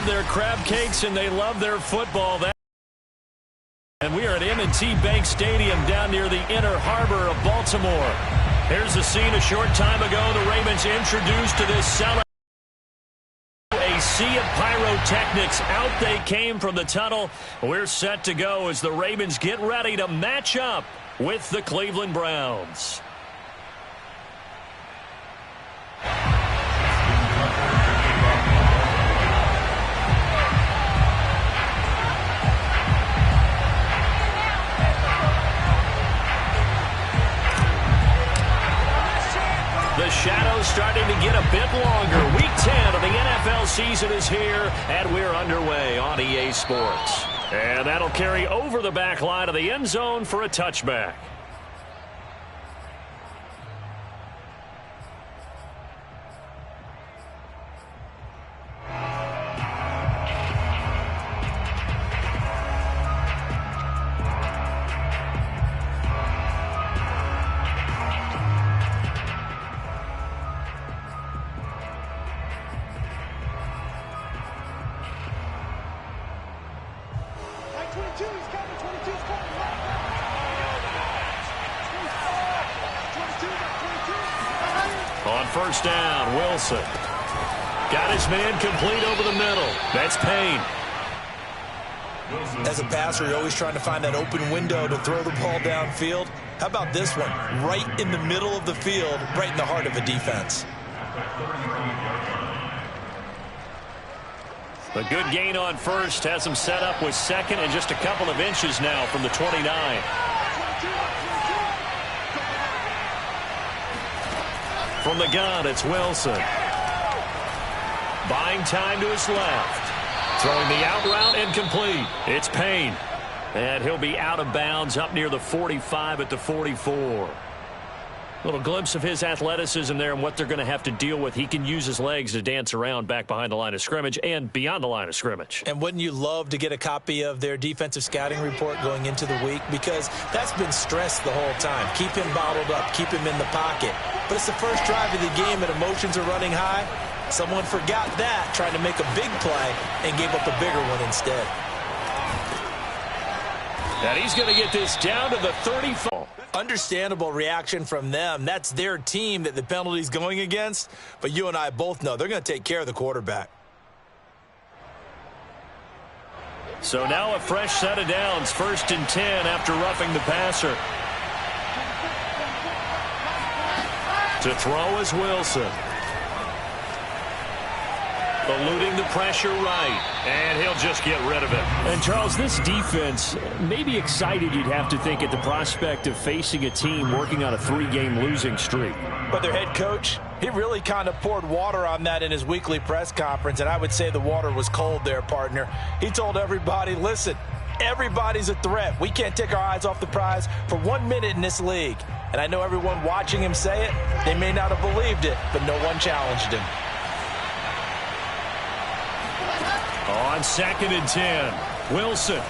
their crab cakes and they love their football. And we are at M&T Bank Stadium down near the Inner Harbor of Baltimore. Here's the scene a short time ago. The Ravens introduced to this celebration. A sea of pyrotechnics. Out they came from the tunnel. We're set to go as the Ravens get ready to match up with the Cleveland Browns. The shadow's starting to get a bit longer. Week 10 of the NFL season is here, and we're underway on EA Sports. And that'll carry over the back line of the end zone for a touchback. On first down, Wilson. Got his man complete over the middle. That's Payne. As a passer, you're always trying to find that open window to throw the ball downfield. How about this one? Right in the middle of the field, right in the heart of a defense. A good gain on first has him set up with second and just a couple of inches now from the 29. From the gun, it's Wilson. Buying time to his left. Throwing the out route incomplete. It's Payne. And he'll be out of bounds up near the 45 at the 44. Little glimpse of his athleticism there and what they're going to have to deal with. He can use his legs to dance around back behind the line of scrimmage and beyond the line of scrimmage. And wouldn't you love to get a copy of their defensive scouting report going into the week? Because that's been stressed the whole time. Keep him bottled up. Keep him in the pocket. But it's the first drive of the game and emotions are running high. Someone forgot that, trying to make a big play, and gave up a bigger one instead. And he's going to get this down to the 34. Understandable reaction from them. That's their team that the penalty's going against. But you and I both know they're going to take care of the quarterback. So now a fresh set of downs. 1st and 10 after roughing the passer. To throw is Wilson. Eluding the pressure right, and he'll just get rid of it. And, Charles, this defense may be excited, you'd have to think, at the prospect of facing a team working on a 3-game losing streak. But their head coach, he really kind of poured water on that in his weekly press conference, and I would say the water was cold there, partner. He told everybody, listen, everybody's a threat. We can't take our eyes off the prize for 1 minute in this league. And I know everyone watching him say it, they may not have believed it, but no one challenged him. On 2nd and 10, Wilson.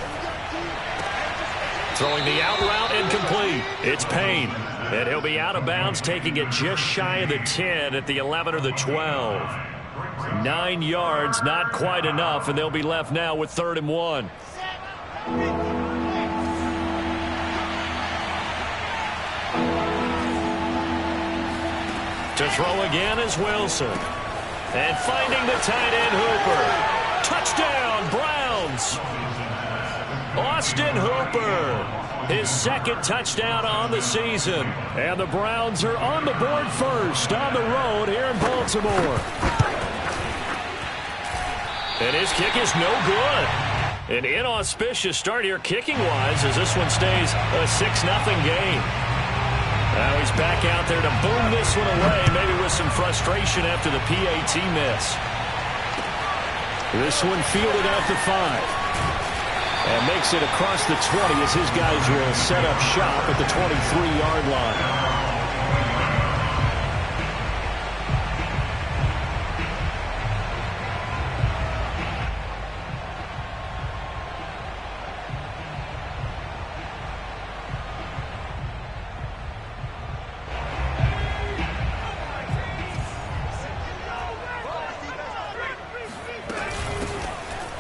Throwing the out route incomplete. It's Payne. And he'll be out of bounds, taking it just shy of the 10 at the 11 or the 12. 9 yards, not quite enough, and they'll be left now with 3rd and 1. To throw again is Wilson. And finding the tight end Hooper. Touchdown, Browns. Austin Hooper, his 2nd touchdown on the season. And the Browns are on the board first on the road here in Baltimore. And his kick is no good. An inauspicious start here kicking-wise as this one stays a 6-0 game. Now he's back out there to boom this one away, maybe with some frustration after the PAT miss. This one fielded out the 5. And makes it across the 20 as his guys will set up shop at the 23-yard line.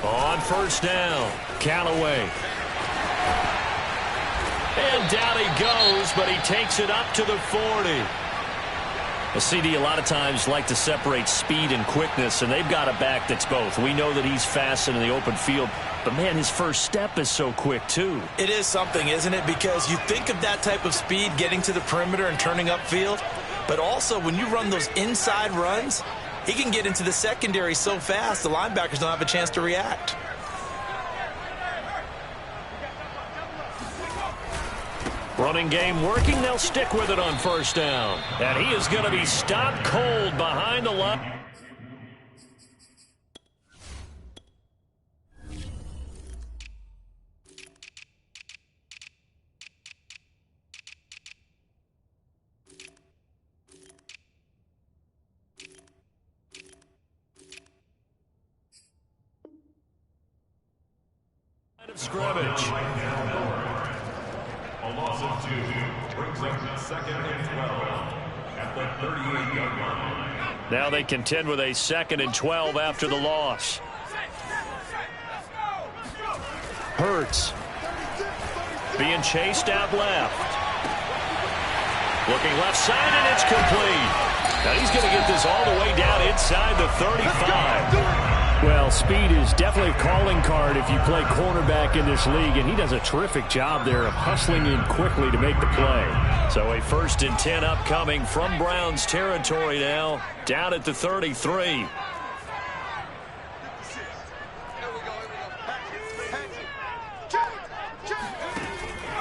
On first down, Callaway. And down he goes, but he takes it up to the 40. The CD a lot of times like to separate speed and quickness, and they've got a back that's both. We know that he's fast in the open field, but, man, his first step is so quick, too. It is something, isn't it? Because you think of that type of speed getting to the perimeter and turning upfield, but also when you run those inside runs, he can get into the secondary so fast the linebackers don't have a chance to react. Running game working. They'll stick with it on first down. And he is going to be stopped cold behind the line. Line of scrimmage. A loss of 2 brings up second and 12 at the 38-yard line. Now they contend with a 2nd and 12 after the loss. Hurts being chased out left. Looking left side, and it's complete. Now he's going to get this all the way down inside the 35. Well, speed is definitely a calling card if you play cornerback in this league, and he does a terrific job there of hustling in quickly to make the play. So a 1st and 10 upcoming from Browns territory now, down at the 33.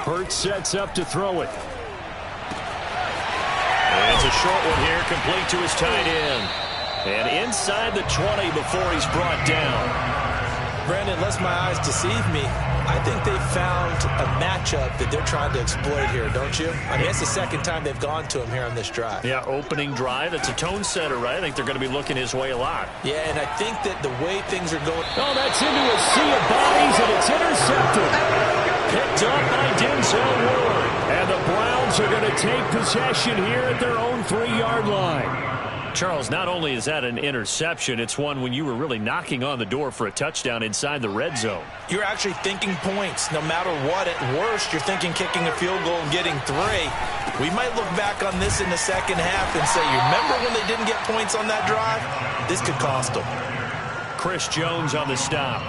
Hurts sets up to throw it. And it's a short one here, complete to his tight end. And inside the 20 before he's brought down. Brandon, lest my eyes deceive me, I think they found a matchup that they're trying to exploit here, don't you? I mean, it's the second time they've gone to him here on this drive. Yeah, opening drive. It's a tone setter, right? I think they're going to be looking his way a lot. Yeah, and I think that the way things are going... Oh, that's into a sea of bodies, and it's intercepted. Picked up by Denzel Ward. And the Browns are going to take possession here at their own 3-yard line. Charles, not only is that an interception, it's one when you were really knocking on the door for a touchdown inside the red zone. You're actually thinking points. No matter what, at worst, you're thinking kicking a field goal and getting 3. We might look back on this in the second half and say, you remember when they didn't get points on that drive? This could cost them. Chris Jones on the stop.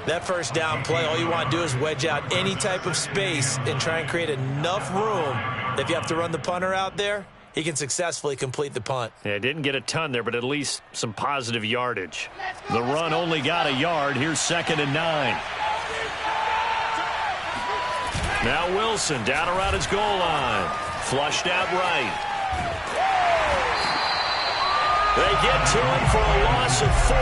That first down play, all you want to do is wedge out any type of space and try and create enough room. If you have to run the punter out there, he can successfully complete the punt. Yeah, didn't get a ton there, but at least some positive yardage. The run only got a yard. Here's 2nd and 9. Now Wilson down around his goal line. Flushed out right. They get to him for a loss of 4,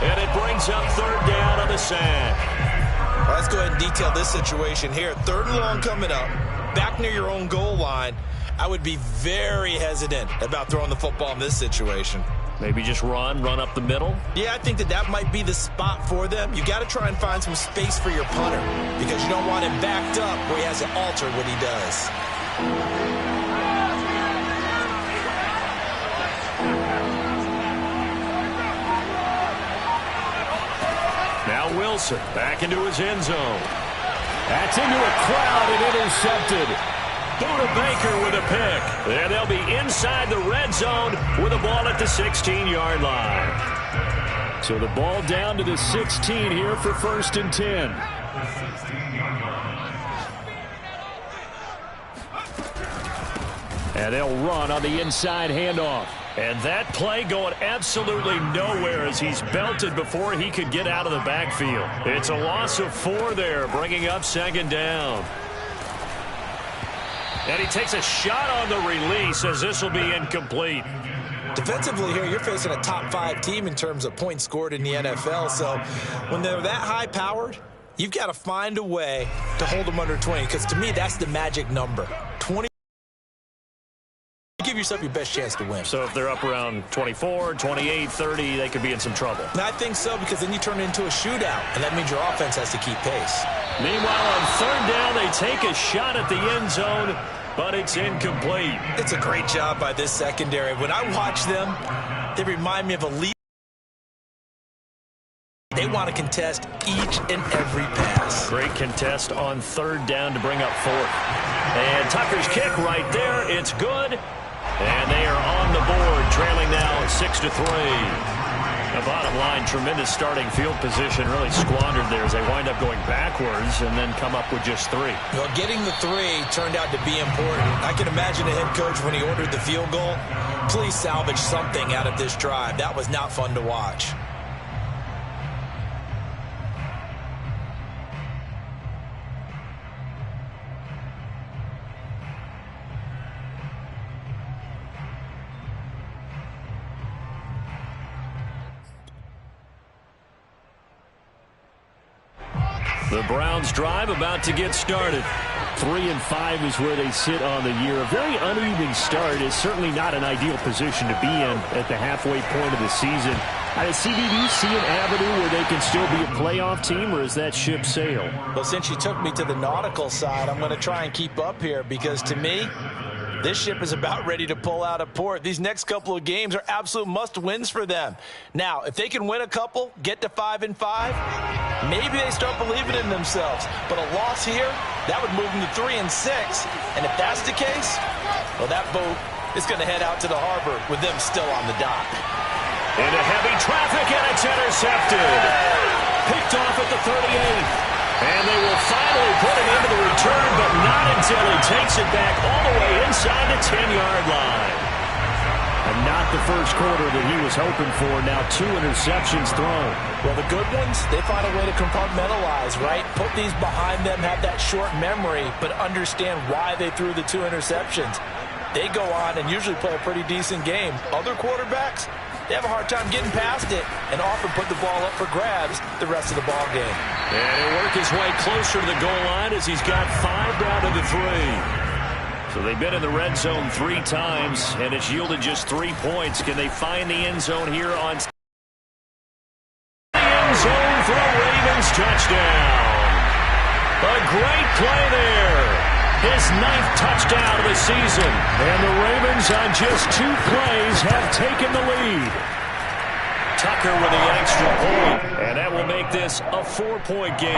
and it brings up 3rd down on the sack. Let's go ahead and detail this situation here. 3rd and long coming up, back near your own goal line. I would be very hesitant about throwing the football in this situation. Maybe just run up the middle? Yeah, I think that might be the spot for them. You got to try and find some space for your punter because you don't want him backed up where he has to alter what he does. Now Wilson back into his end zone. That's into a crowd and intercepted. Buda Baker with a pick. And they'll be inside the red zone with a ball at the 16-yard line. So the ball down to the 16 here for 1st and 10. And they'll run on the inside handoff. And that play going absolutely nowhere as he's belted before he could get out of the backfield. It's a loss of 4 there, bringing up 2nd down. And he takes a shot on the release as this will be incomplete. Defensively here, you're facing a top 5 team in terms of points scored in the NFL. So when they're that high-powered, you've got to find a way to hold them under 20. Because to me, that's the magic number. 20. Give yourself your best chance to win. So if they're up around 24, 28, 30, they could be in some trouble. And I think so, because then you turn it into a shootout, and that means your offense has to keep pace. Meanwhile, on 3rd down, they take a shot at the end zone, but it's incomplete. It's a great job by this secondary. When I watch them, they remind me of elite They want to contest each and every pass. Great contest on third down to bring up fourth. And Tucker's kick right there. It's good. And they are on the board, trailing now 6-3. The bottom line, tremendous starting field position, really squandered there as they wind up going backwards and then come up with just 3. Well, getting the 3 turned out to be important. I can imagine a head coach when he ordered the field goal. Please salvage something out of this drive. That was not fun to watch. The Browns drive about to get started. 3-5 is where they sit on the year. A very uneven start is certainly not an ideal position to be in at the halfway point of the season. CB, do you see an avenue where they can still be a playoff team, or is that ship sailed? Well, since you took me to the nautical side, I'm going to try and keep up here because to me, this ship is about ready to pull out of port. These next couple of games are absolute must-wins for them. Now, if they can win a couple, get to 5-5, maybe they start believing in themselves. But a loss here, that would move them to 3-6. And if that's the case, well, that boat is going to head out to the harbor with them still on the dock. Into heavy traffic, and it's intercepted. Picked off at the 38. And they will finally put him into the return, but not until he takes it back all the way inside the 10-yard line. And not the first quarter that he was hoping for. Now 2 interceptions thrown. Well, the good ones, they find a way to compartmentalize, right? Put these behind them, have that short memory, but understand why they threw the 2 interceptions. They go on and usually play a pretty decent game. Other quarterbacks, they have a hard time getting past it and often put the ball up for grabs the rest of the ball game. And he'll work his way closer to the goal line as he's got 5 down to the 3. So they've been in the red zone 3 times, and it's yielded just 3 points. Can they find the end zone here on the end zone for a Ravens touchdown? A great play there. His 9th touchdown of the season. And the Ravens on just 2 plays have taken the lead. Tucker with the extra point, and that will make this a 4-point game.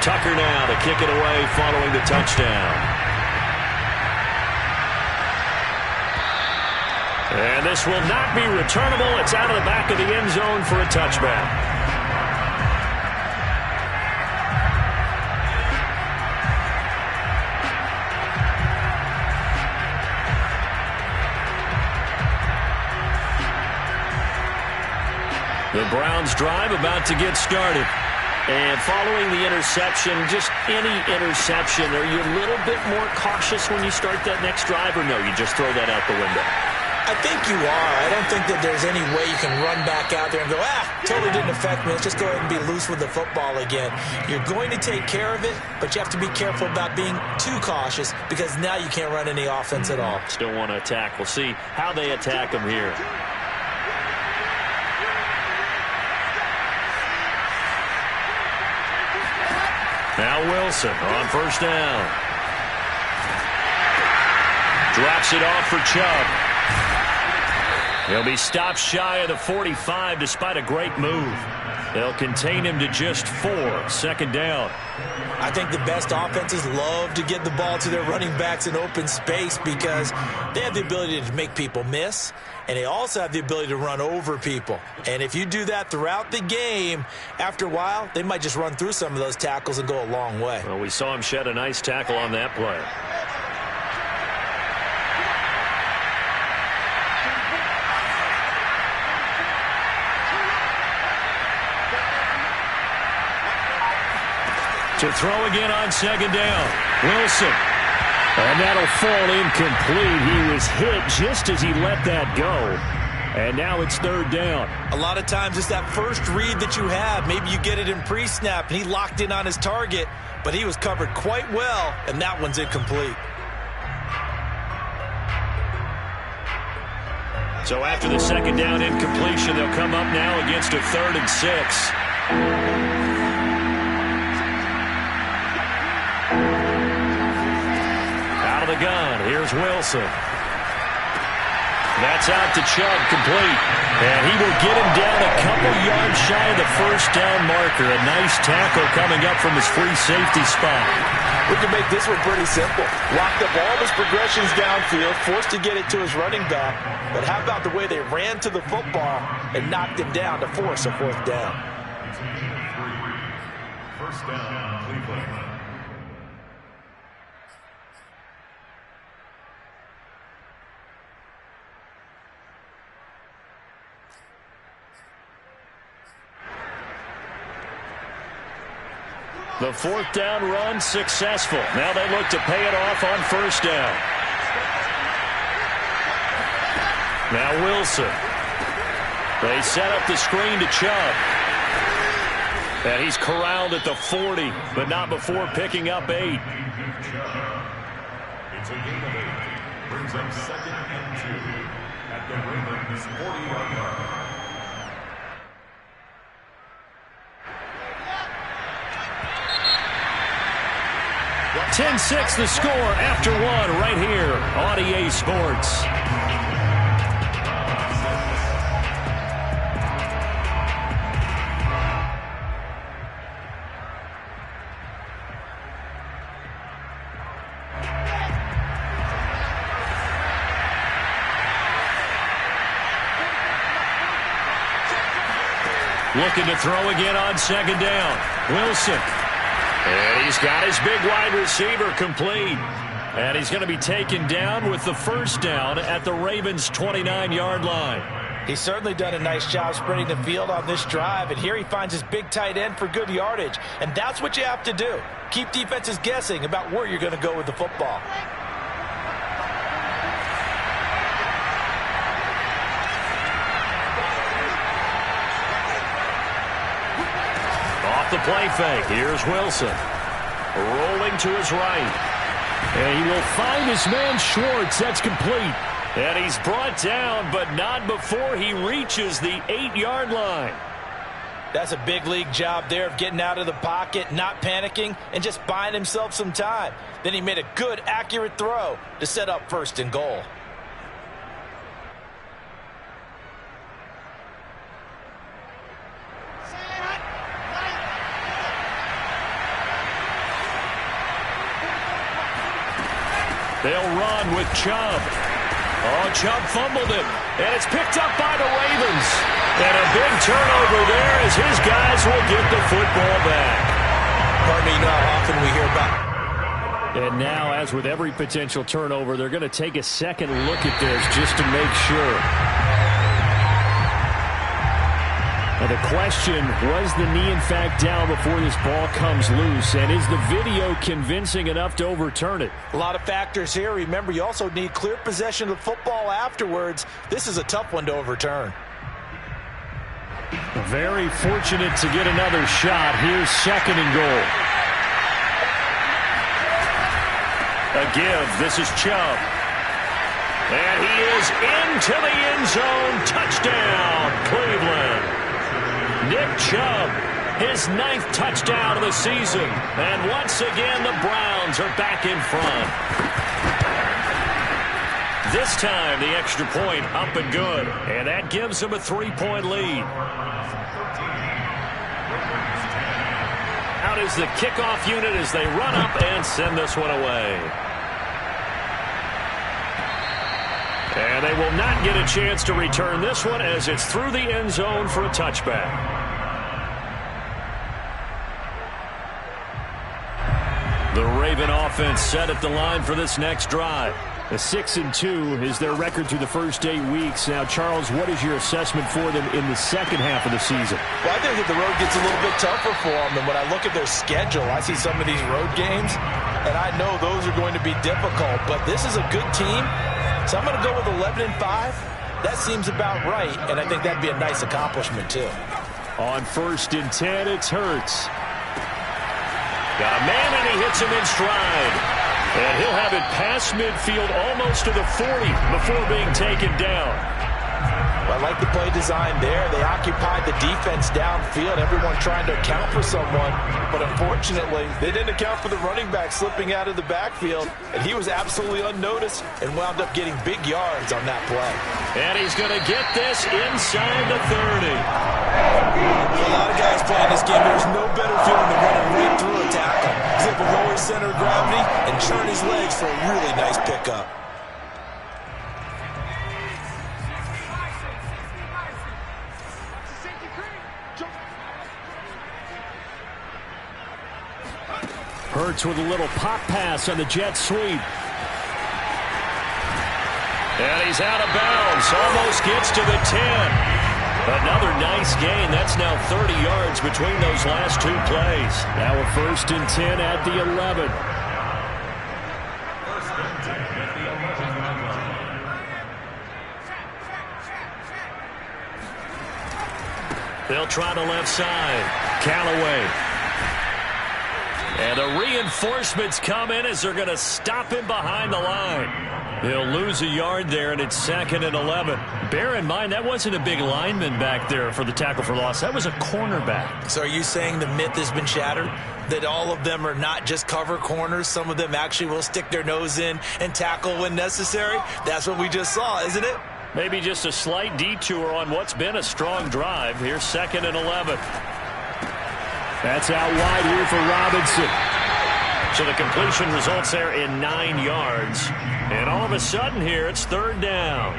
Tucker now to kick it away following the touchdown. And this will not be returnable. It's out of the back of the end zone for a touchback. The Browns drive about to get started. And following the interception, just any interception, are you a little bit more cautious when you start that next drive, or no, you just throw that out the window? I think you are. I don't think that there's any way you can run back out there and go, totally didn't affect me. Let's just go ahead and be loose with the football again. You're going to take care of it, but you have to be careful about being too cautious because now you can't run any offense at all. Still want to attack. We'll see how they attack them here. Now Wilson on first down. Drops it off for Chubb. He'll be stopped shy of the 45 despite a great move. They'll contain him to just 4. 2nd down. I think the best offenses love to get the ball to their running backs in open space because they have the ability to make people miss, and they also have the ability to run over people. And if you do that throughout the game, after a while, they might just run through some of those tackles and go a long way. Well, we saw him shed a nice tackle on that play. To throw again on 2nd down. Wilson. And that'll fall incomplete. He was hit just as he let that go. And now it's 3rd down. A lot of times it's that first read that you have. Maybe you get it in pre-snap and he locked in on his target, but he was covered quite well, and that one's incomplete. So after the 2nd down incompletion, they'll come up now against a 3rd and 6. The gun. Here's Wilson. That's out to Chubb, complete. And he will get him down a couple yards shy of the first down marker. A nice tackle coming up from his free safety spot. We can make this one pretty simple. Locked up all of his progressions downfield, forced to get it to his running back. But how about the way they ran to the football and knocked him down to force a fourth down? First down, Cleveland. The fourth down run successful. Now they look to pay it off on first down. Now Wilson. They set up the screen to Chubb. And he's corralled at the 40, but not before picking up 8. It's a gain of 8. Brings up 2nd and 2 at the Ravens' 40-yard line. 10-6 the score after one right here on EA Sports. Looking to throw again on second down. Wilson. And he's got his big wide receiver complete. And he's going to be taken down with the first down at the Ravens' 29-yard line. He's certainly done a nice job spreading the field on this drive. And here he finds his big tight end for good yardage. And that's what you have to do. Keep defenses guessing about where you're going to go with the football. Off the play fake. Here's Wilson. Rolling to his right. And he will find his man Schwartz. That's complete. And he's brought down, but not before he reaches the 8-yard line. That's a big league job there of getting out of the pocket, not panicking, and just buying himself some time. Then he made a good, accurate throw to set up first and goal. They'll run with Chubb. Oh, Chubb fumbled it, and it's picked up by the Ravens. And a big turnover there as his guys will get the football back. Pardon me, you know how often we hear about... And now, as with every potential turnover, they're going to take a second look at this just to make sure. Now the question, was the knee in fact down before this ball comes loose? And is the video convincing enough to overturn it? A lot of factors here. Remember, you also need clear possession of the football afterwards. This is a tough one to overturn. Very fortunate to get another shot. Here's second and goal. A give. This is Chubb. And he is into the end zone. Touchdown, Cleveland. Nick Chubb, his 9th touchdown of the season. And once again, the Browns are back in front. This time, the extra point up and good. And that gives them a 3-point lead. Out is the kickoff unit as they run up and send this one away. And they will not get a chance to return this one as it's through the end zone for a touchback. The Raven offense set at the line for this next drive. A 6-2 is their record through the first 8 weeks. Now, Charles, what is your assessment for them in the second half of the season? Well, I think that the road gets a little bit tougher for them. And when I look at their schedule, I see some of these road games, and I know those are going to be difficult. But this is a good team. So I'm going to go with 11-5. That seems about right, and I think that'd be a nice accomplishment, too. On 1st and 10, it's Hurts. Got a man, and he hits him in stride. And he'll have it past midfield almost to the 40 before being taken down. Well, I like the play design there. They occupied the defense downfield, everyone trying to account for someone. But unfortunately, they didn't account for the running back slipping out of the backfield. And he was absolutely unnoticed and wound up getting big yards on that play. And he's going to get this inside the 30. For a lot of guys playing this game, there's no better feeling than running right through a tackle. He's able to lower his center of gravity and turn his legs for a really nice pickup. Hurts with a little pop pass on the jet sweep. And he's out of bounds. Almost gets to the 10. Another nice gain. That's now 30 yards between those last two plays. Now a 1st and 10 at the 11. They'll try the left side. Callaway. And the reinforcements come in as they're going to stop him behind the line. He'll lose a yard there, and it's 2nd and 11. Bear in mind, that wasn't a big lineman back there for the tackle for loss. That was a cornerback. So are you saying the myth has been shattered? That all of them are not just cover corners? Some of them actually will stick their nose in and tackle when necessary? That's what we just saw, isn't it? Maybe just a slight detour on what's been a strong drive. Here's 2nd and 11. That's out wide here for Robinson. So the completion results there in 9 yards. And all of a sudden here, it's 3rd down.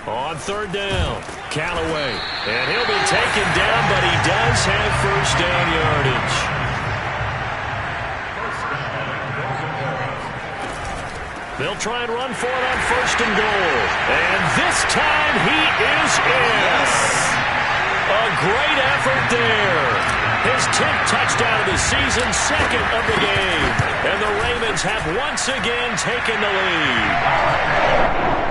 On 3rd down, Callaway. And he'll be taken down, but he does have 1st down yardage. They'll try and run for it on 1st and goal. And this time he is in. Yes. A great effort there. His 10th touchdown of the season, 2nd of the game. And the Ravens have once again taken the lead.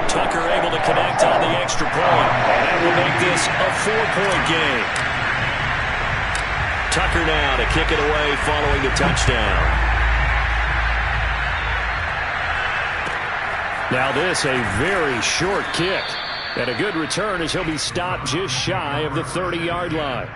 Tucker able to connect on the extra point. And that will make this a 4-point game. Tucker now to kick it away following the touchdown. Now this, a very short kick. And a good return as he'll be stopped just shy of the 30-yard line.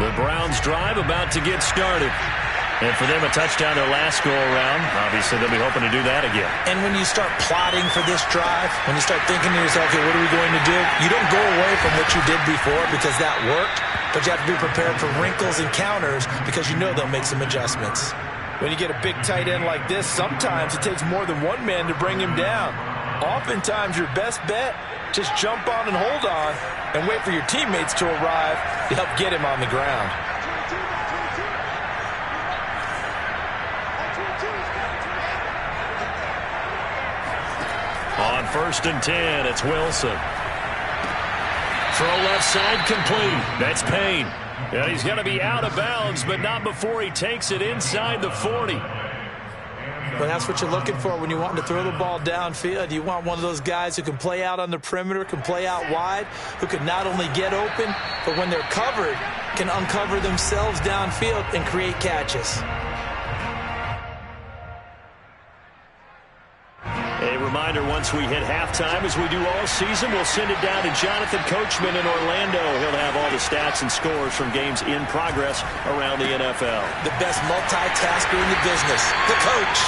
The Browns drive about to get started. And for them, a touchdown their last go-around. Obviously, they'll be hoping to do that again. And when you start plotting for this drive, when you start thinking to yourself, okay, what are we going to do? You don't go away from what you did before because that worked, but you have to be prepared for wrinkles and counters because you know they'll make some adjustments. When you get a big tight end like this, sometimes it takes more than one man to bring him down. Oftentimes, your best bet, just jump on and hold on and wait for your teammates to arrive to help get him on the ground. On 1st and 10, it's Wilson. Throw left side complete. That's Payne. And he's going to be out of bounds, but not before he takes it inside the 40. But that's what you're looking for when you want to throw the ball downfield. You want one of those guys who can play out on the perimeter, can play out wide, who can not only get open, but when they're covered, can uncover themselves downfield and create catches. A reminder, once we hit halftime, as we do all season, we'll send it down to Jonathan Coachman in Orlando. He'll have all the stats and scores from games in progress around the NFL. The best multitasker in the business, the coach.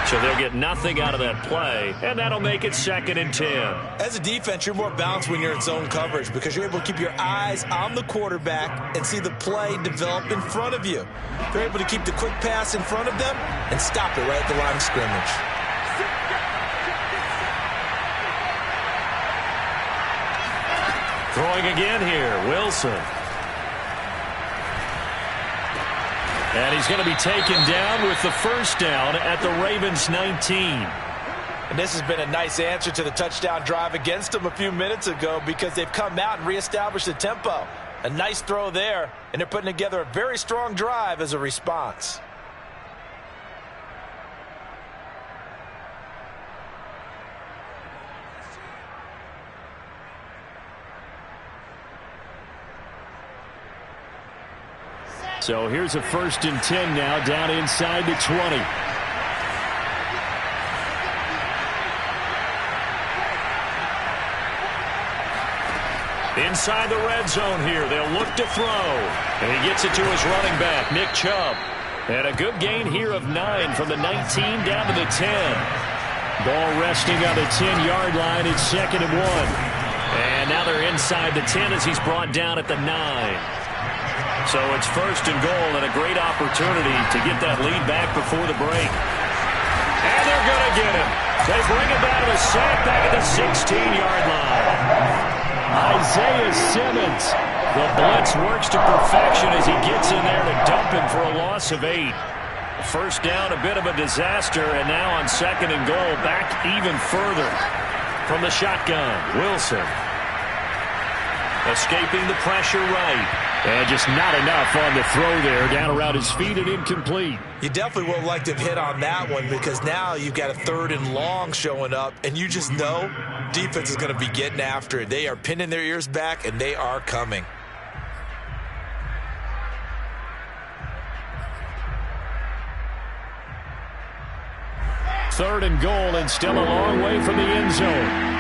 So they'll get nothing out of that play, and that'll make it 2nd and 10. As a defense, you're more balanced when you're in zone coverage because you're able to keep your eyes on the quarterback and see the play develop in front of you. They're able to keep the quick pass in front of them and stop it right at the line of scrimmage. Throwing again here, Wilson. And he's going to be taken down with the first down at the Ravens 19. And this has been a nice answer to the touchdown drive against them a few minutes ago because they've come out and reestablished the tempo. A nice throw there, and they're putting together a very strong drive as a response. So here's a 1st and 10 now, down inside the 20. Inside the red zone here, they'll look to throw. And he gets it to his running back, Nick Chubb. And a good gain here of 9 from the 19 down to the 10. Ball resting on the 10-yard line. It's 2nd and 1. And now they're inside the 10 as he's brought down at the 9. So it's 1st and goal and a great opportunity to get that lead back before the break. And they're going to get him. They bring him down to the sack back at the 16-yard line. Isaiah Simmons. The blitz works to perfection as he gets in there to dump him for a loss of 8. First down, a bit of a disaster, and now on 2nd and goal, back even further. From the shotgun, Wilson. Escaping the pressure right. And just not enough on the throw there. Down around his feet and incomplete. You definitely would have liked to have hit on that one because now you've got a 3rd and long showing up, and you just know defense is going to be getting after it. They are pinning their ears back, and they are coming. Third and goal and still a long way from the end zone.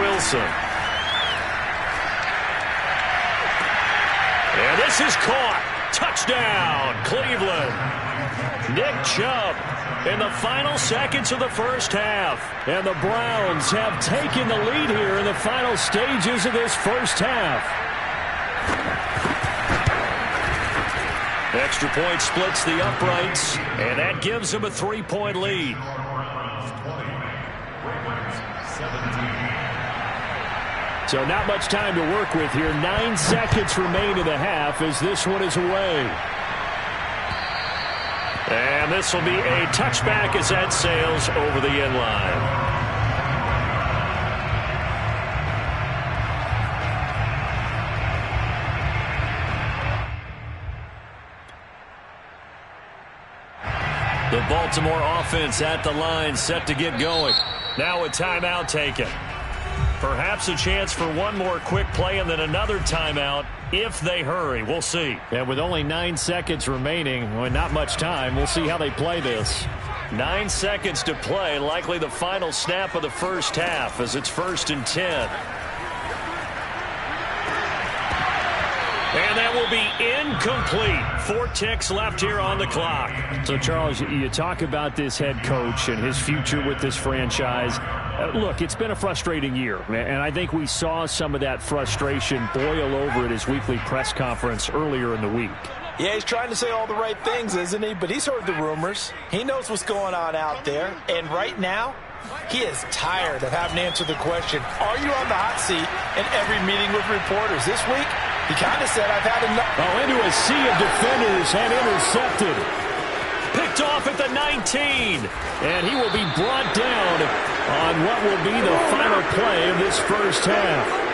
Wilson. And this is caught. Touchdown, Cleveland. Nick Chubb in the final seconds of the first half. And the Browns have taken the lead here in the final stages of this first half. Extra point splits the uprights, and that gives them a 3-point lead. So not much time to work with here. 9 seconds remain in the half as this one is away. And this will be a touchback as that sails over the end line. The Baltimore offense at the line, set to get going. Now a timeout taken. Perhaps a chance for one more quick play and then another timeout if they hurry. We'll see. And with only 9 seconds remaining, well, not much time, we'll see how they play this. 9 seconds to play, likely the final snap of the first half as it's 1st and 10. And that will be incomplete. 4 ticks left here on the clock. So, Charles, you talk about this head coach and his future with this franchise. Look, it's been a frustrating year, and I think we saw some of that frustration boil over at his weekly press conference earlier in the week. Yeah, he's trying to say all the right things, isn't he? But he's heard the rumors. He knows what's going on out there. And right now, he is tired of having to answer the question, are you on the hot seat in every meeting with reporters? This week, he kind of said, I've had enough. Oh, into a sea of defenders and intercepted. Picked off at the 19. And he will be brought down on what will be the final play of this first half.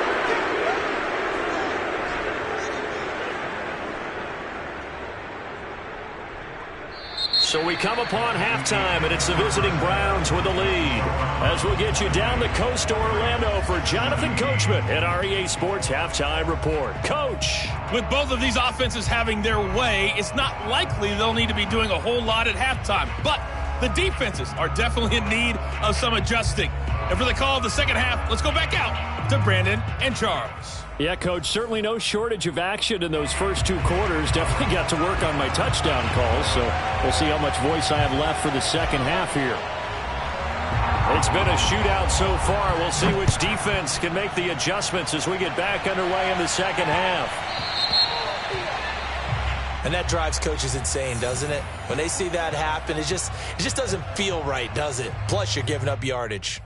So we come upon halftime, and it's the visiting Browns with the lead. As we'll get you down the coast to Orlando for Jonathan Coachman at our EA Sports Halftime Report. Coach. With both of these offenses having their way, it's not likely they'll need to be doing a whole lot at halftime. But the defenses are definitely in need of some adjusting. And for the call of the second half, let's go back out to Brandon and Charles. Yeah, Coach, certainly no shortage of action in those first 2 quarters. Definitely got to work on my touchdown calls, so we'll see how much voice I have left for the second half here. It's been a shootout so far. We'll see which defense can make the adjustments as we get back underway in the second half. And that drives coaches insane, doesn't it? When they see that happen, it just doesn't feel right, does it? Plus, you're giving up yardage.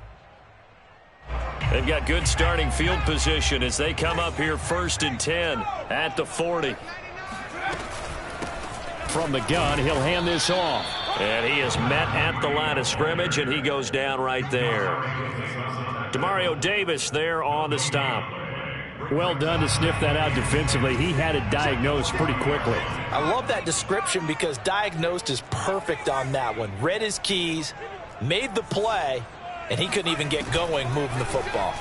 They've got good starting field position as they come up here 1st and 10 at the 40. From the gun, he'll hand this off. And he is met at the line of scrimmage, and he goes down right there. Demario Davis there on the stop. Well done to sniff that out defensively. He had it diagnosed pretty quickly. I love that description because diagnosed is perfect on that one. Read his keys, made the play, and he couldn't even get going moving the football.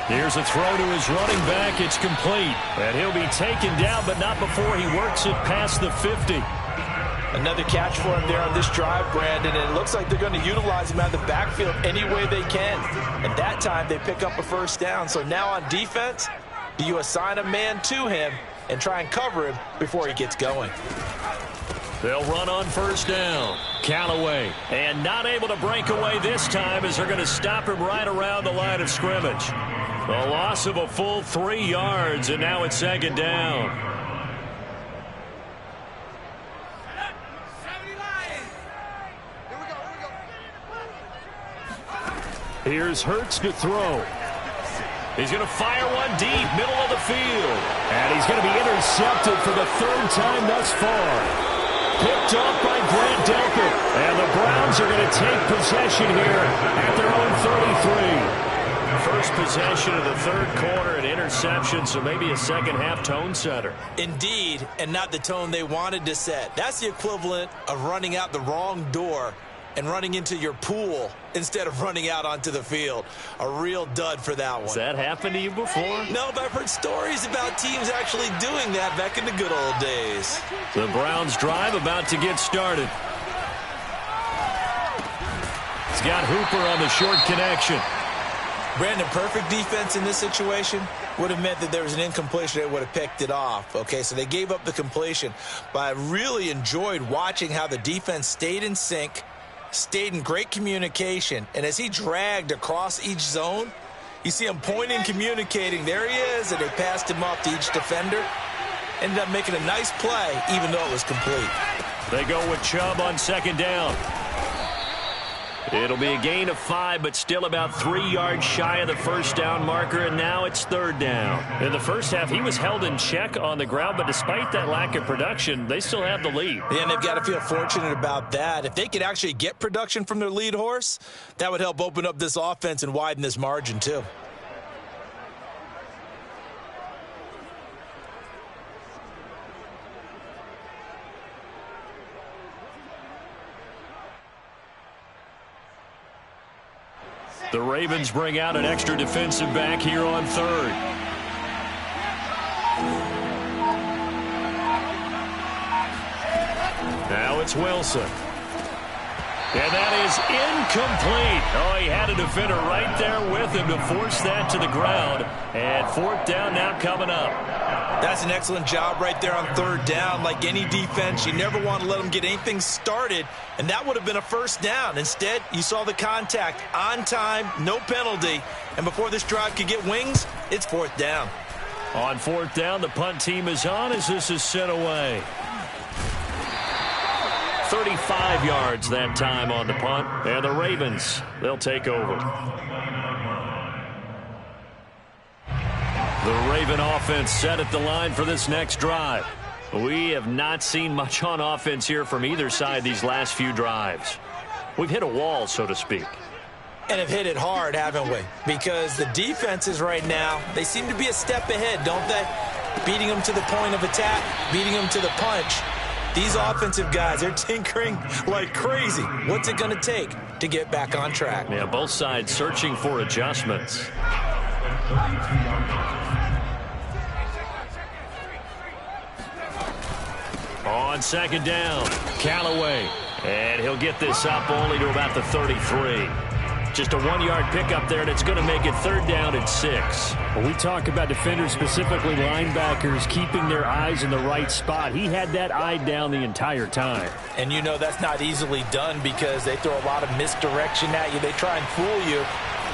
Here's a throw to his running back. It's complete. And he'll be taken down, but not before he works it past the 50. Another catch for him there on this drive, Brandon, and it looks like they're going to utilize him out of the backfield any way they can. And that time they pick up a first down. So now on defense, do you assign a man to him and try and cover him before he gets going? They'll run on first down. Callaway. And not able to break away this time as they're going to stop him right around the line of scrimmage. A loss of a full 3 yards, and now it's 2nd down. Here's Hurts to throw. He's going to fire one deep, middle of the field. And he's going to be intercepted for the 3rd time thus far. Picked off by Grant Delpit. And the Browns are going to take possession here at their own 33. First possession of the 3rd quarter, an interception, so maybe a second-half tone setter. Indeed, and not the tone they wanted to set. That's the equivalent of running out the wrong door and running into your pool instead of running out onto the field. A real dud for that one. Has that happened to you before? No, but I've heard stories about teams actually doing that back in the good old days. The Browns drive about to get started. He's got Hooper on the short connection. Brandon, perfect defense in this situation would have meant that there was an incompletion that would have picked it off. Okay, so they gave up the completion. But I really enjoyed watching how the defense stayed in sync, stayed in great communication, and as he dragged across each zone, you see him pointing, communicating. There he is, and they passed him off to each defender. Ended up making a nice play, even though it was complete. They go with Chubb on 2nd down. It'll be a gain of 5, but still about 3 yards shy of the first down marker, and now it's 3rd down. In the first half, he was held in check on the ground, but despite that lack of production, they still have the lead. Yeah, and they've got to feel fortunate about that. If they could actually get production from their lead horse, that would help open up this offense and widen this margin too. The Ravens bring out an extra defensive back here on 3rd. Now it's Wilson. And that is incomplete. Oh, he had a defender right there with him to force that to the ground. And 4th down now coming up. That's an excellent job right there on 3rd down. Like any defense, you never want to let them get anything started, and that would have been a first down. Instead, you saw the contact on time, no penalty, and before this drive could get wings, it's 4th down. On 4th down, the punt team is on as this is sent away. 35 yards that time on the punt, and the Ravens, they'll take over. The Raven offense set at the line for this next drive. We have not seen much on offense here from either side these last few drives. We've hit a wall, so to speak. And have hit it hard, haven't we? Because the defenses right now, they seem to be a step ahead, don't they? Beating them to the point of attack, beating them to the punch. These offensive guys, they're tinkering like crazy. What's it going to take to get back on track? Yeah, both sides searching for adjustments. On 2nd down, Callaway. And he'll get this up only to about the 33. Just a 1-yard pickup there, and it's going to make it 3rd down and 6. When we talk about defenders, specifically linebackers, keeping their eyes in the right spot, he had that eye down the entire time. And you know that's not easily done because they throw a lot of misdirection at you. They try and fool you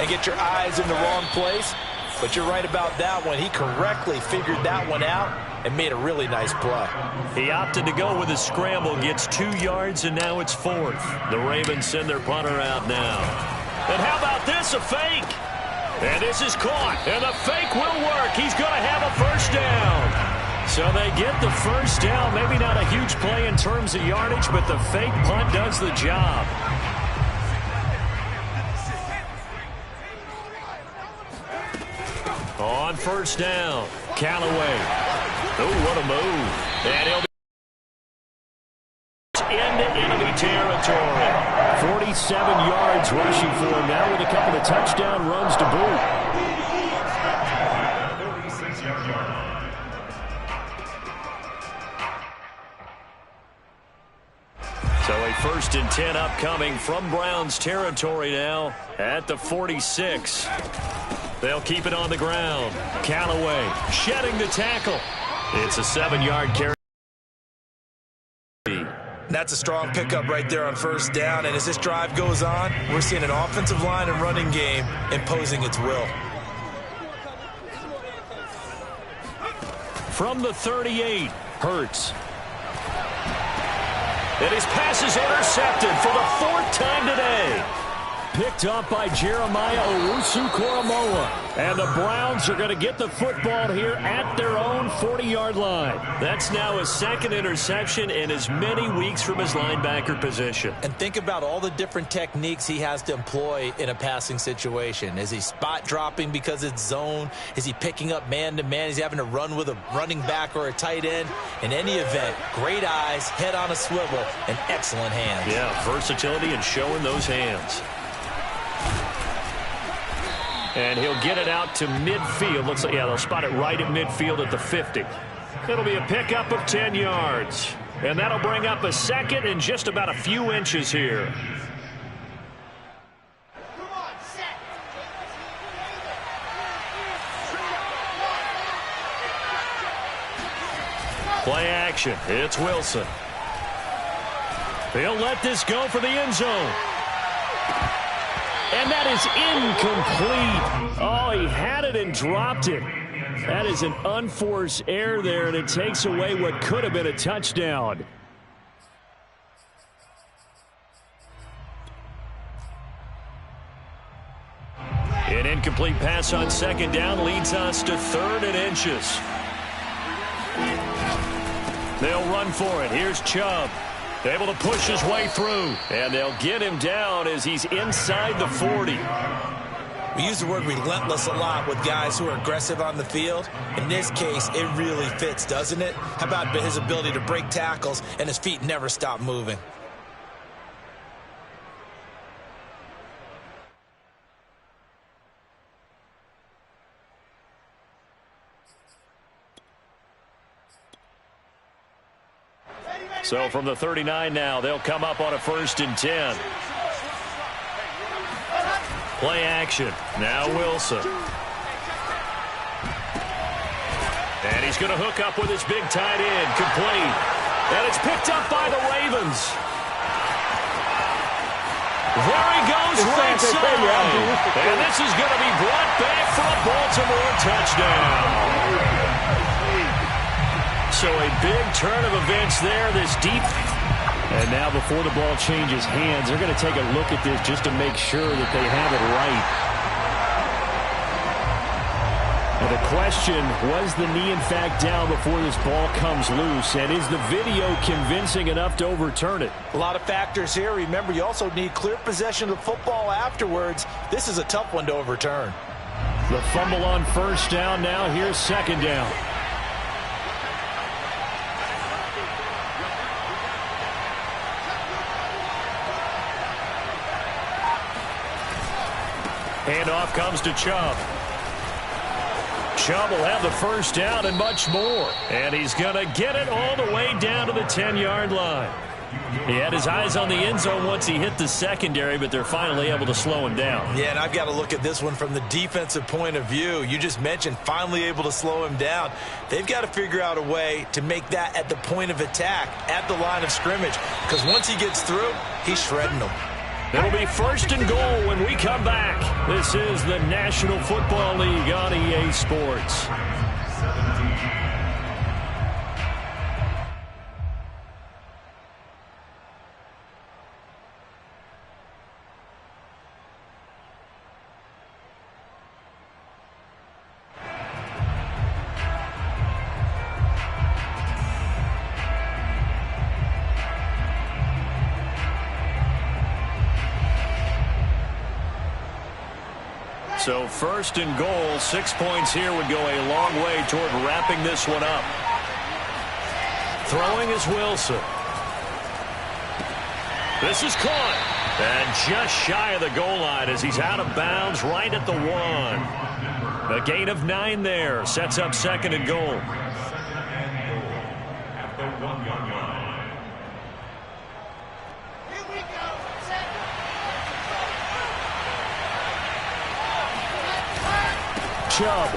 and get your eyes in the wrong place. But you're right about that one. He correctly figured that one out and made a really nice play. He opted to go with a scramble, gets 2 yards, and now it's 4th. The Ravens send their punter out now. And how about this, a fake? And this is caught, and the fake will work. He's going to have a first down. So they get the first down. Maybe not a huge play in terms of yardage, but the fake punt does the job. On first down, Callaway. Oh, what a move. And he'll be into enemy territory. 47 yards rushing for him now with a couple of touchdown runs to boot. 46-yard line. So a 1st and 10 upcoming from Browns territory now at the 46. They'll keep it on the ground. Callaway shedding the tackle. It's a 7-yard carry. That's a strong pickup right there on first down. And as this drive goes on, we're seeing an offensive line and running game imposing its will. From the 38, Hurts. And his pass is intercepted for the 4th time today. Picked up by Jeremiah Owusu-Koramoah. And the Browns are going to get the football here at their own 40-yard line. That's now his 2nd interception in as many weeks from his linebacker position. And think about all the different techniques he has to employ in a passing situation. Is he spot dropping because it's zone? Is he picking up man-to-man? Is he having to run with a running back or a tight end? In any event, great eyes, head on a swivel, and excellent hands. Yeah, versatility and showing those hands. And he'll get it out to midfield. Looks like, yeah, they'll spot it right at midfield at the 50. It'll be a pickup of 10 yards. And that'll bring up a 2nd and just about a few inches here. Play action. It's Wilson. He'll let this go for the end zone. And that is incomplete. Oh, he had it and dropped it. That is an unforced error there, and it takes away what could have been a touchdown. An incomplete pass on 2nd down leads us to 3rd and inches. They'll run for it. Here's Chubb. Able to push his way through. And they'll get him down as he's inside the 40. We use the word relentless a lot with guys who are aggressive on the field. In this case, it really fits, doesn't it? How about his ability to break tackles and his feet never stop moving? So from the 39 now, they'll come up on a 1st and 10. Play action. Now Wilson. And he's going to hook up with his big tight end. Complete. And it's picked up by the Ravens. There he goes right side. And this is going to be brought back for a Baltimore touchdown. So a big turn of events there, this deep. And now before the ball changes hands, they're going to take a look at this just to make sure that they have it right. Now the question, was the knee in fact down before this ball comes loose? And is the video convincing enough to overturn it? A lot of factors here. Remember, you also need clear possession of the football afterwards. This is a tough one to overturn. The fumble on 1st down now. Here's 2nd down. Handoff comes to Chubb. Chubb will have the 1st down and much more. And he's going to get it all the way down to the 10-yard line. He had his eyes on the end zone once he hit the secondary, but they're finally able to slow him down. Yeah, and I've got to look at this one from the defensive point of view. You just mentioned finally able to slow him down. They've got to figure out a way to make that at the point of attack, at the line of scrimmage, because once he gets through, he's shredding them. It'll be 1st and goal when we come back. This is the National Football League on EA Sports. So first and goal, 6 points here would go a long way toward wrapping this one up. Throwing is Wilson. This is caught. And just shy of the goal line as he's out of bounds right at the 1. A gain of 9 there. Sets up second and goal. At the 1-yard line. Here we go. Set. Chubb.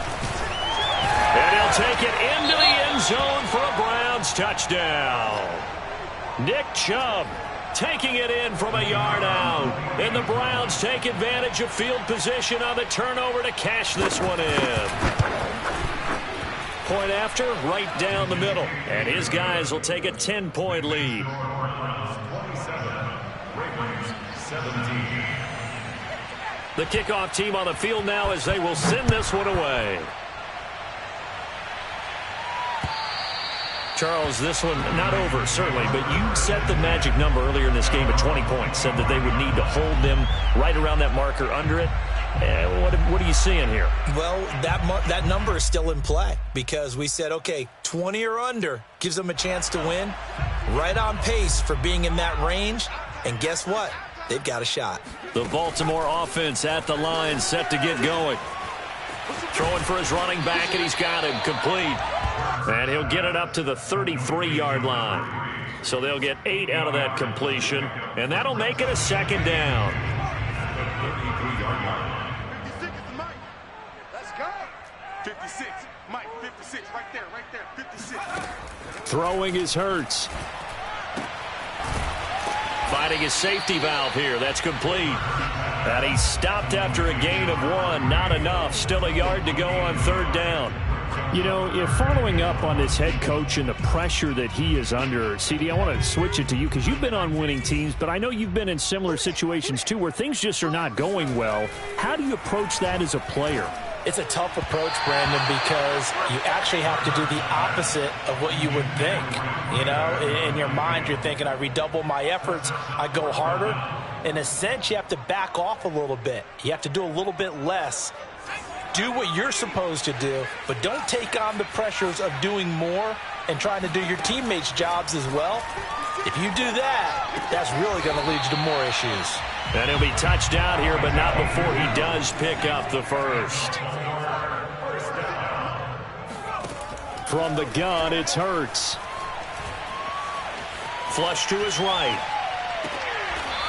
And he'll take it into the end zone for a Browns touchdown. Nick Chubb taking it in from a yard out. And the Browns take advantage of field position on the turnover to cash this one in. Point after, right down the middle. And his guys will take a 10-point lead. 27, Ravens 17. The kickoff team on the field now as they will send this one away. Charles, this one not over, certainly, but you set the magic number earlier in this game at 20 points, said that they would need to hold them right around that marker under it. What are you seeing here? Well, that number is still in play because we said, okay, 20 or under gives them a chance to win. Right on pace for being in that range. And guess what? They've got a shot. The Baltimore offense at the line set to get going. Throwing for his running back, and he's got him complete. And he'll get it up to the 33-yard line. So they'll get 8 out of that completion, and that'll make it a second down. 33-yard line. 56 is Mike. Let's go. 56. Mike, 56. Right there, 56. Throwing is Hurts. Finding his safety valve here. That's complete. And he stopped after a gain of 1. Not enough. Still a yard to go on third down. You know, if following up on this head coach and the pressure that he is under, CD, I want to switch it to you because you've been on winning teams, but I know you've been in similar situations too where things just are not going well. How do you approach that as a player? It's a tough approach, Brandon, because you actually have to do the opposite of what you would think. You know, in your mind, you're thinking, I redouble my efforts, I go harder. In a sense, you have to back off a little bit. You have to do a little bit less. Do what you're supposed to do, but don't take on the pressures of doing more and trying to do your teammates' jobs as well. If you do that, that's really going to lead you to more issues. And he'll be touched out here, but not before he does pick up the first. From the gun, it's Hurts. Flush to his right.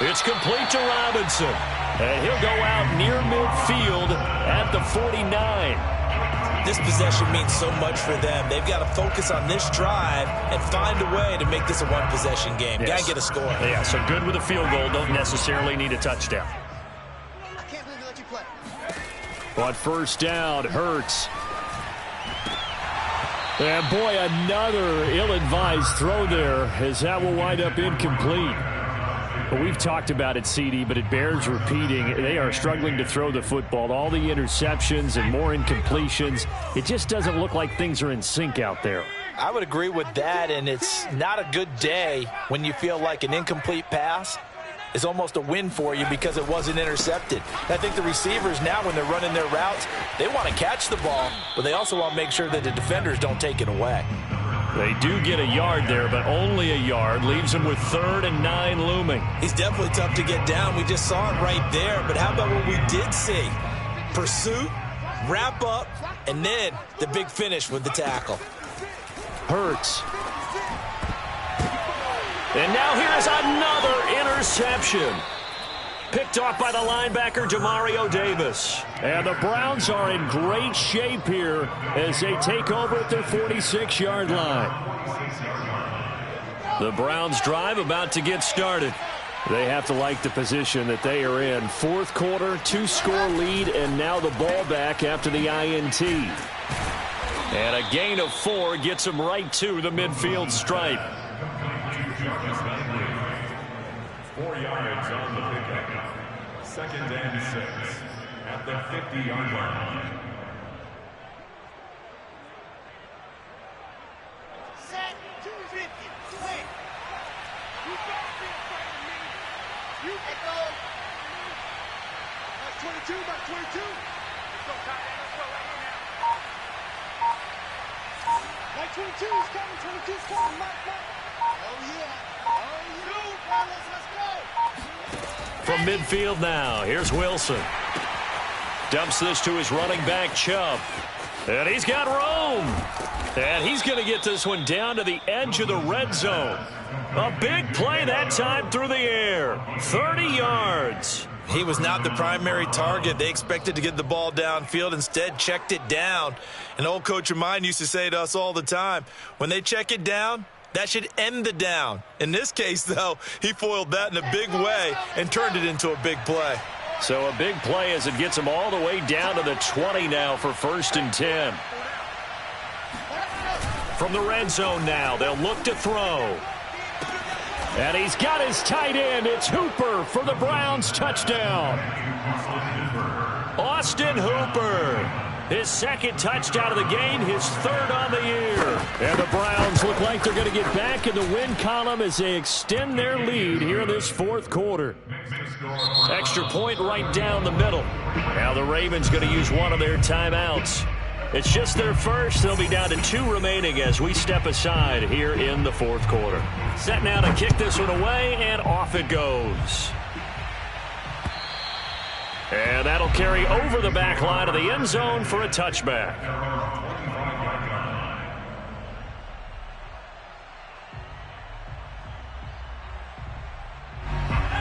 It's complete to Robinson. And he'll go out near midfield at the 49. This possession means so much for them. They've got to focus on this drive and find a way to make this a one-possession game. Yes. Got to get a score. Yeah, so good with a field goal. Don't necessarily need a touchdown. I can't believe they let you play. But first down, Hurts. And boy, another ill-advised throw there as that will wind up incomplete. Well, we've talked about it, CD, but it bears repeating. They are struggling to throw the football. All the interceptions and more incompletions. It just doesn't look like things are in sync out there. I would agree with that, and it's not a good day when you feel like an incomplete pass is almost a win for you because it wasn't intercepted. And I think the receivers now, when they're running their routes, they want to catch the ball, but they also want to make sure that the defenders don't take it away. They do get a yard there, but only a yard. Leaves them with 3rd and 9 looming. He's definitely tough to get down. We just saw it right there. But how about what we did see? Pursuit, wrap up, and then the big finish with the tackle. Hurts. And now here's another interception. Picked off by the linebacker, Demario Davis. And the Browns are in great shape here as they take over at their 46-yard line. The Browns drive about to get started. They have to like the position that they are in. Fourth quarter, 2-score lead, and now the ball back after the INT. And a gain of 4 gets them right to the midfield stripe. 4 yards on the pickup. 2nd and 6 at the 50-yard line. Set. 250. Play. You don't be afraid of me. You can go. About 22, about 22. Like 22's coming, 22's coming, Mike. Oh, yeah. Oh, yeah. Let's go. From midfield now, here's Wilson. Dumps this to his running back, Chubb. And he's got room. And he's going to get this one down to the edge of the red zone. A big play that time through the air. 30 yards. He was not the primary target. They expected to get the ball downfield. Instead, checked it down. An old coach of mine used to say to us all the time, when they check it down, that should end the down. In this case, though, he foiled that in a big way and turned it into a big play. So a big play as it gets him all the way down to the 20 now for 1st and 10. From the red zone now, they'll look to throw. And he's got his tight end. It's Hooper for the Browns touchdown. Austin Hooper. His 2nd touchdown of the game, his 3rd on the year. And the Browns look like they're going to get back in the win column as they extend their lead here in this 4th quarter. Extra point right down the middle. Now the Ravens going to use one of their timeouts. It's just their first. They'll be down to 2 remaining as we step aside here in the 4th quarter. Set now to kick this one away, and off it goes. And that'll carry over the back line of the end zone for a touchback.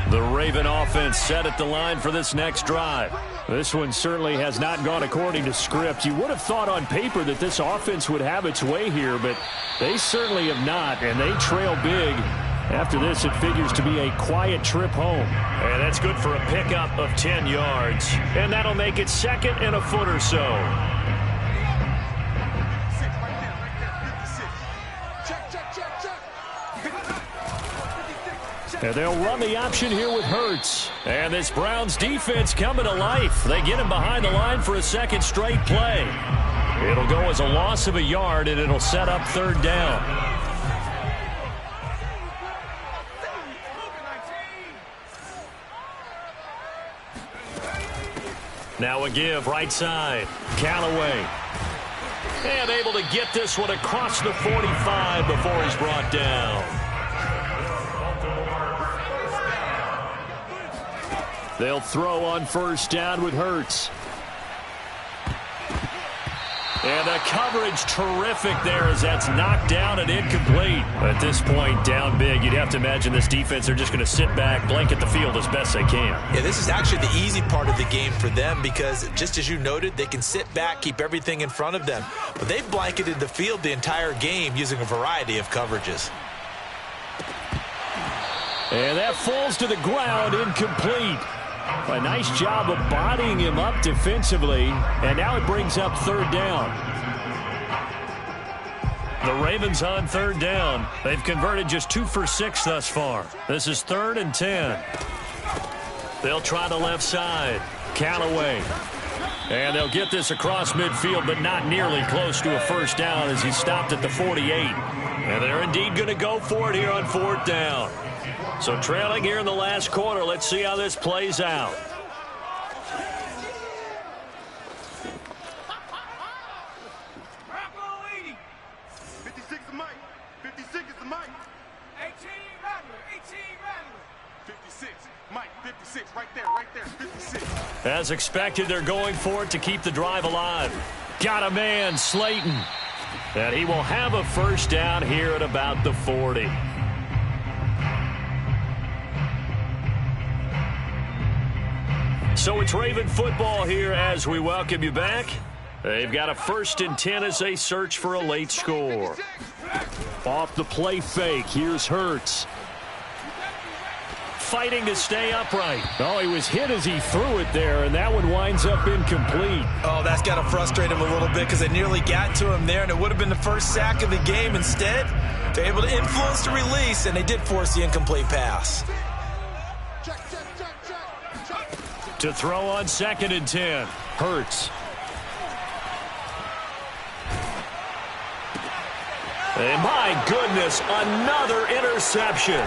The Raven offense set at the line for this next drive. This one certainly has not gone according to script. You would have thought on paper that this offense would have its way here, but they certainly have not, and they trail big. After this, it figures to be a quiet trip home. And that's good for a pickup of 10 yards. And that'll make it 2nd and a foot or so. And they'll run the option here with Hurts. And this Browns defense coming to life. They get him behind the line for a 2nd straight play. It'll go as a loss of a yard, and it'll set up 3rd down. Now a give right side. Callaway. And able to get this one across the 45 before he's brought down. They'll throw on 1st down with Hurts. And the coverage terrific there as that's knocked down and incomplete. At this point, down big, you'd have to imagine this defense, they're just going to sit back, blanket the field as best they can. Yeah, this is actually the easy part of the game for them because, just as you noted, they can sit back, keep everything in front of them. But they've blanketed the field the entire game using a variety of coverages. And that falls to the ground, incomplete. A nice job of bodying him up defensively, and now it brings up 3rd down. The Ravens on 3rd down. They've converted just 2 for 6 thus far. This is 3rd and 10. They'll try the left side. Callaway. And they'll get this across midfield, but not nearly close to a 1st down as he stopped at the 48. And they're indeed going to go for it here on 4th down. So trailing here in the last quarter. Let's see how this plays out. As expected, they're going for it to keep the drive alive. Got a man, Slayton. And he will have a 1st down here at about the 40. So it's Raven football here as we welcome you back. They've got a 1st and 10 as they search for a late score. Off the play fake, here's Hurts. Fighting to stay upright. Oh, he was hit as he threw it there, and that one winds up incomplete. Oh, that's got to frustrate him a little bit because they nearly got to him there, and it would have been the 1st sack of the game. Instead, they're able to influence the release, and they did force the incomplete pass. To throw on 2nd and 10. Hurts. And my goodness, another interception.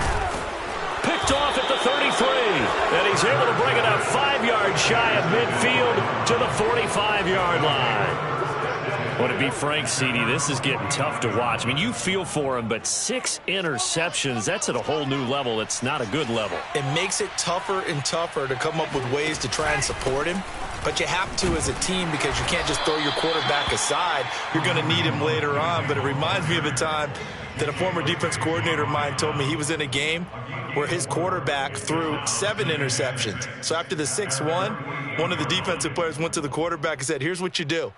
Picked off at the 33. And he's able to bring it up 5 yards shy of midfield to the 45-yard line. Well, to be frank, CD, this is getting tough to watch. I mean, you feel for him, but 6 interceptions, that's at a whole new level. It's not a good level. It makes it tougher and tougher to come up with ways to try and support him. But you have to as a team because you can't just throw your quarterback aside. You're going to need him later on. But it reminds me of a time that a former defense coordinator of mine told me he was in a game where his quarterback threw 7 interceptions. So after the 6-1, one of the defensive players went to the quarterback and said, here's what you do.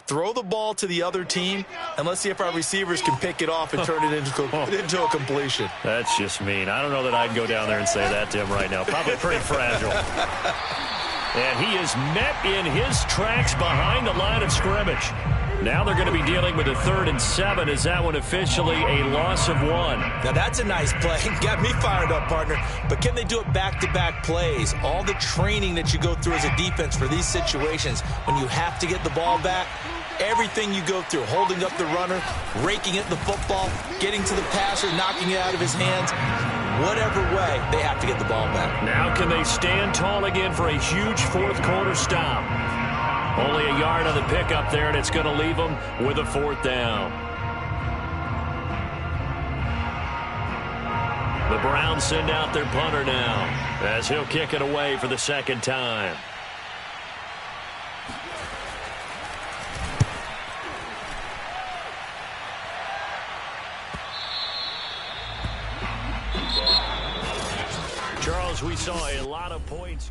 Throw the ball to the other team, and let's see if our receivers can pick it off and turn it into a completion. That's just mean. I don't know that I'd go down there and say that to him right now. Probably pretty fragile. And he is met in his tracks behind the line of scrimmage. Now they're going to be dealing with a 3rd and 7. Is that one officially a loss of 1? Now that's a nice play. Got me fired up, partner. But can they do it back-to-back plays? All the training that you go through as a defense for these situations, when you have to get the ball back, everything you go through, holding up the runner, raking at the football, getting to the passer, knocking it out of his hands, whatever way, they have to get the ball back. Now can they stand tall again for a huge 4th quarter stop? Only a yard on the pickup there, and it's going to leave them with a 4th down. The Browns send out their punter now as he'll kick it away for the 2nd time. Charles, we saw a lot of points.